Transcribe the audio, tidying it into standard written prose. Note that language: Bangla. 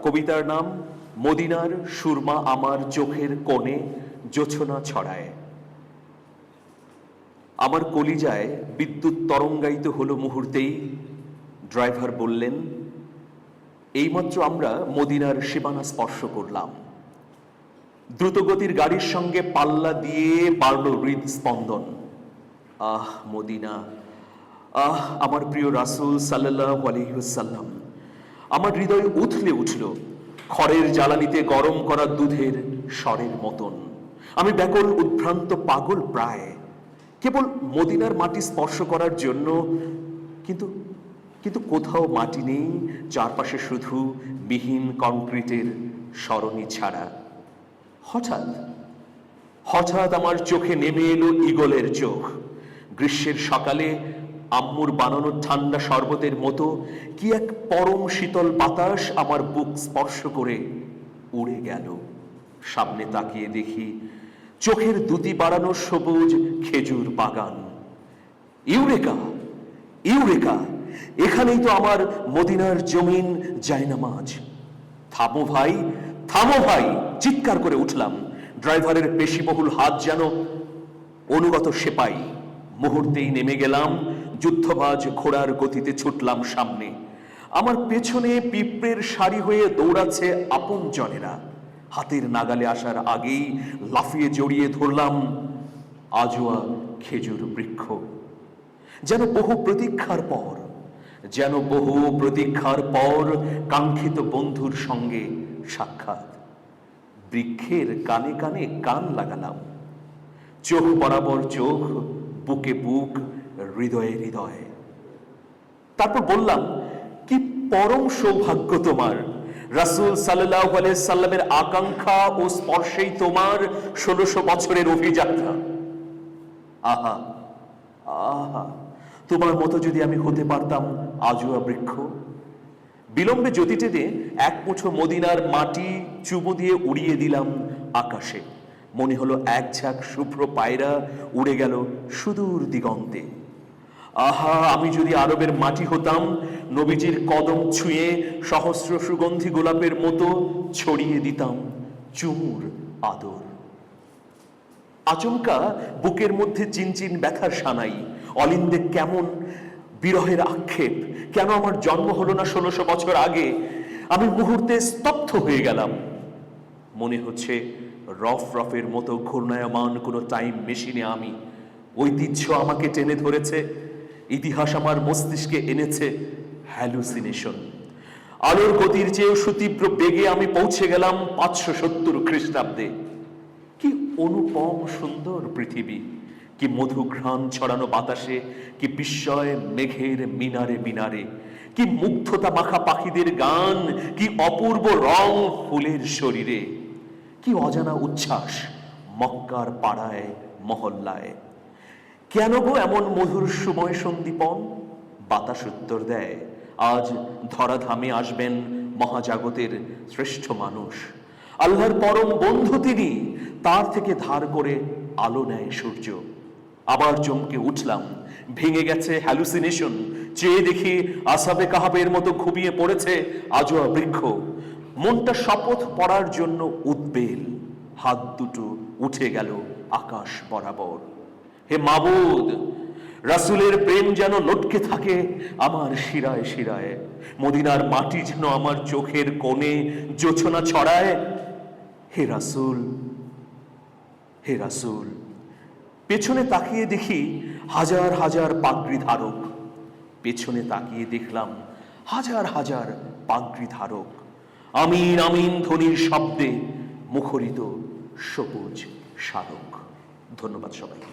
কবিতার নাম মদিনার সুরমা আমার চোখের কোণে জোছনা ছড়ায়। আমার কলিজায় বিদ্যুৎ তরঙ্গায়িত হলো মুহূর্তেই। ড্রাইভার বললেন, এইমাত্র আমরা মদিনার সীমানা স্পর্শ করলাম। দ্রুতগতির গাড়ির সঙ্গে পাল্লা দিয়ে বাড়ল হৃদস্পন্দন। আহ মদিনা, আহ আমার প্রিয় রাসূল সাল্লাল্লাহু আলাইহি ওয়াসাল্লাম। আমার হৃদয় উথলে উঠল খড়ের জ্বালানিতে গরম করা দুধের স্বরের মতন। আমি ব্যাকুল, উদ্ভ্রান্ত, পাগল প্রায়, কেবল মদিনার মাটি স্পর্শ করার জন্য। কিন্তু কিন্তু কোথাও মাটি নেই, চারপাশে শুধু বিহীন কংক্রিটের সরণি ছাড়া। হঠাৎ হঠাৎ আমার চোখে নেমে এলো ঈগলের চোখ। গ্রীষ্মের সকালে আম্মুর বানানো ঠান্ডা শরবতের মতো কি এক পরম শীতল বাতাস আমার বুক স্পর্শ করে উড়ে গেল। সামনে তাকিয়ে দেখি চোখের দুটি বাড়ানো সবুজ খেজুর বাগান। ইউরেকা, ইউরেকা, এখানেই তো আমার মদিনার জমিন জায়নামাজ। থামো ভাই, থামো ভাই, চিৎকার করে উঠলাম। ড্রাইভারের পেশিবহুল হাত যেন অনুগত সেপাই। মুহূর্তেই নেমে গেলাম, যুদ্ধবাজ ঘোড়ার গতিতে ছুটলাম সামনে। আমার পেছনে পিঁপড়ের সারি হয়ে দৌড়াচ্ছে আপন জনেরা। হাতের নাগালে আসার আগেই লাফিয়ে জড়িয়ে ধরলাম আজোয়া খেজুর বৃক্ষ। যেন বহু প্রতীক্ষার পর, যেন বহু প্রতীক্ষার পর কাঙ্ক্ষিত বন্ধুর সঙ্গে সাক্ষাৎ। বৃক্ষের কানে কানে কান লাগালাম, চোখ বরাবর চোখ, বুকে বুক, হৃদয়ে হৃদয়। তারপর বললাম, কি পরম সৌভাগ্য তোমার, রাসূল সাল্লাল্লাহু আলাইহি সাল্লামের আকাঙ্ক্ষা ও স্পর্শেই তোমার ১৬০০ বছরের অভিযাত্রা। আহা আহা, তোমার মতো যদি আমি হতে পারতাম আজোয়া বৃক্ষ। বিলম্বে জ্যোতি টেনে এক মুঠো মদিনার মাটি চুমু দিয়ে উড়িয়ে দিলাম আকাশে। মনে হলো এক ঝাঁক শুভ্র পায়রা উড়ে গেল সুদূর দিগন্তে। আহা, আমি যদি আরবের মাটি হতাম, নবীজির কদম ছুঁয়ে সহস্র সুগন্ধি গোলাপের মতো ছড়িয়ে দিতাম চুমুর আদর। আচমকা বুকের মধ্যে চিনচিন ব্যথার সানাই। অলিন্দে কেমন বিরহের আক্ষেপ, কেন আমার জন্ম হলো না ১৬০০ বছর আগে। আমি মুহূর্তে স্তব্ধ হয়ে গেলাম। মনে হচ্ছে রফের মতো ঘূর্ণায়মান কোনো টাইম মেশিনে আমি। ঐতিহ্য আমাকে টেনে ধরেছে, ইতিহাস আমার মস্তিষ্কে এনেছে হ্যালুসিনেশন। আলোর গতির চেয়েও সুতীব্র বেগে আমি পৌঁছে গেলাম ৫৭০ খ্রিস্টাব্দে। কি অনুপম সুন্দর পৃথিবী, কি মধু ঘ্রাণ ছড়ানো বাতাসে, কি বিস্ময় মেঘের মিনারে মিনারে, কি মুগ্ধতা মাখা পাখিদের গান, কি অপূর্ব রং ফুলের শরীরে, কি অজানা উচ্ছ্বাস মক্কার পাড়ায় মহল্লায়। কেন গো এমন মধুর সময় সন্দীপন? বাতাস উত্তর দেয়, আজ ধরাধামে আসবেন মহাজাগতের শ্রেষ্ঠ মানুষ। আল্লাহর পরম বন্ধু তিনি, তার থেকে ধার করে আলো নেয় সূর্য। আবার চমকে উঠলাম, ভেঙে গেছে হ্যালুসিনেশন। চেয়ে দেখি আসহাবে কাহাবের মতো ঘুমিয়ে পড়েছে আজোয়া বৃক্ষ। মনটা শপথ পড়ার জন্য উদ্বেল। হাত দুটো উঠে গেল আকাশ বরাবর। হে মাবুদ, রাসূলের প্রেম যেন লটকে থাকে আমার শিরায় শিরায়। মদিনার মাটি যেন আমার চোখের কোণে জোছনা ছড়ায়। হে রাসূল, হে রাসূল। পেছনে তাকিয়ে দেখি হাজার হাজার পাগড়ি ধারক। পেছনে তাকিয়ে দেখলাম হাজার হাজার পাগড়ি ধারক। আমিন আমিন ধ্বনির শব্দে মুখরিত সবুজ স্মারক। ধন্যবাদ সবাইকে।